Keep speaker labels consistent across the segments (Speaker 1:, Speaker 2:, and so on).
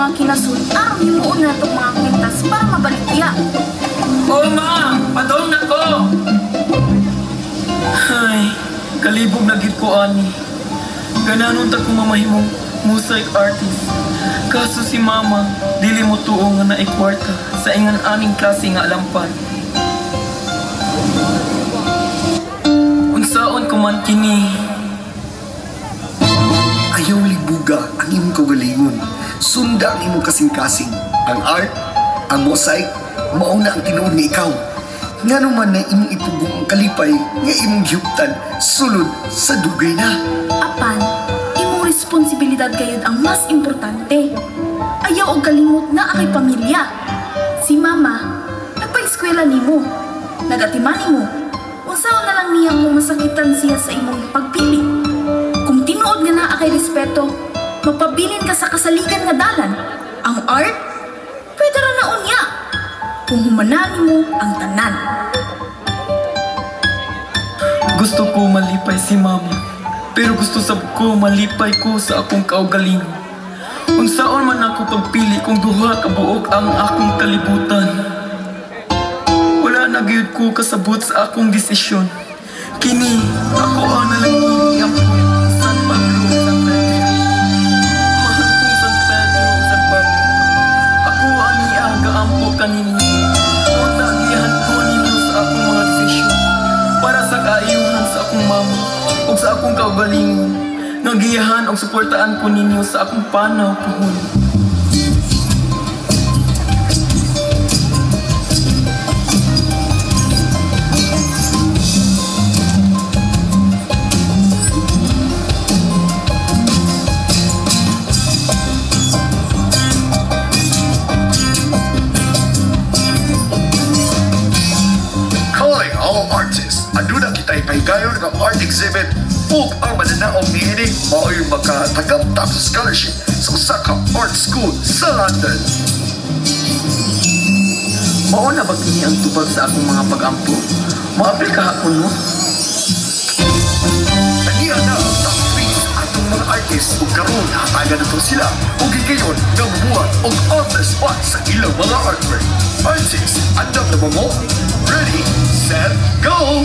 Speaker 1: mga kinasud aron himuon na itong mga kwintas para mabalikya.
Speaker 2: Oo ma, padong na ko! Ay, kalibog na gid ko ani. Gananon ta kung mamahimong mosaic artist. Kaso si mama, dili mo tuo nga na ikwarta sa ingan aning klase nga alampan. Unsaon ko man kini?
Speaker 3: Ayaw libuga ang imong kagalingon. Sunda ang imong kasing-kasing. Ang art, ang mosaic, mauna ang tinuod ni ikaw. Nga naman na imong ipugong ang kalipay nga imong gihuptan sulod sa dugay na.
Speaker 1: Apan, imong responsibilidad kayod ang mas importante. Ayaw og kalimot na akay pamilya. Si mama, nagpa-eskwela nimo. Nagatiman nimo. Unsaon na lang niya kung masakitan siya sa imong pagpili. Kung tinuod nga naa kay respeto, magpabilin ka sa kasaligan nga dalan. Ang art, pwede ra na unya. Kung humanani mo ang tanan.
Speaker 2: Gusto ko malipay si mama, pero gusto sab ko malipay ko sa akong kaugalingon. Unsaon man ako pagpili kung duha ka buok ang akong kalibutan. Wala na gyud ko kasabot sa akong desisyon. Kini ako ang nalang iampoy San Pablo, San Pedro. Mahal kong San Pedro, San Pablo. Ako ang iaga-ampo kanini. Tagihan ko ninyo sa akong mga desisyon para sa kaayuhan sa akong mama o sa akong kaugalingon. Nagiyahan o suportaan ko ninyo sa akong panaw puhon.
Speaker 3: Aduna kita'y paigayon ng art exhibit ug ang mananaog ni ini mao'y makatagap-tap sa scholarship sa usa ka art school sa London.
Speaker 2: Mao na ba kini ang tubag sa akong mga pag-ampo? Maapil ka hapon no?
Speaker 3: Nagiya na ang top 3 atong mga artist ug karon hatagan nato sila ug gigayon nga mabuhat og on the spot sa ilang mga artwork. Artists, andam na ba mo? Ready, set, go!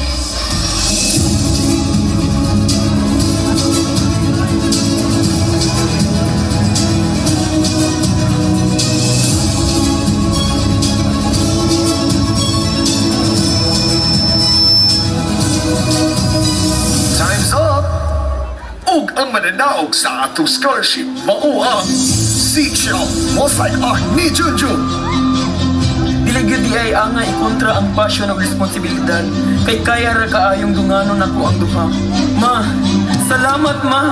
Speaker 3: Time's up! Ug ang mananaog sa atong scholarship mao ang Seashell Mosaic Art ni Junjun.
Speaker 2: Dili gyud di ay angay ikontra ang passion ug responsibilidad kay kaya ra kaayong dunganon nako ang duha. Ma, salamat ma.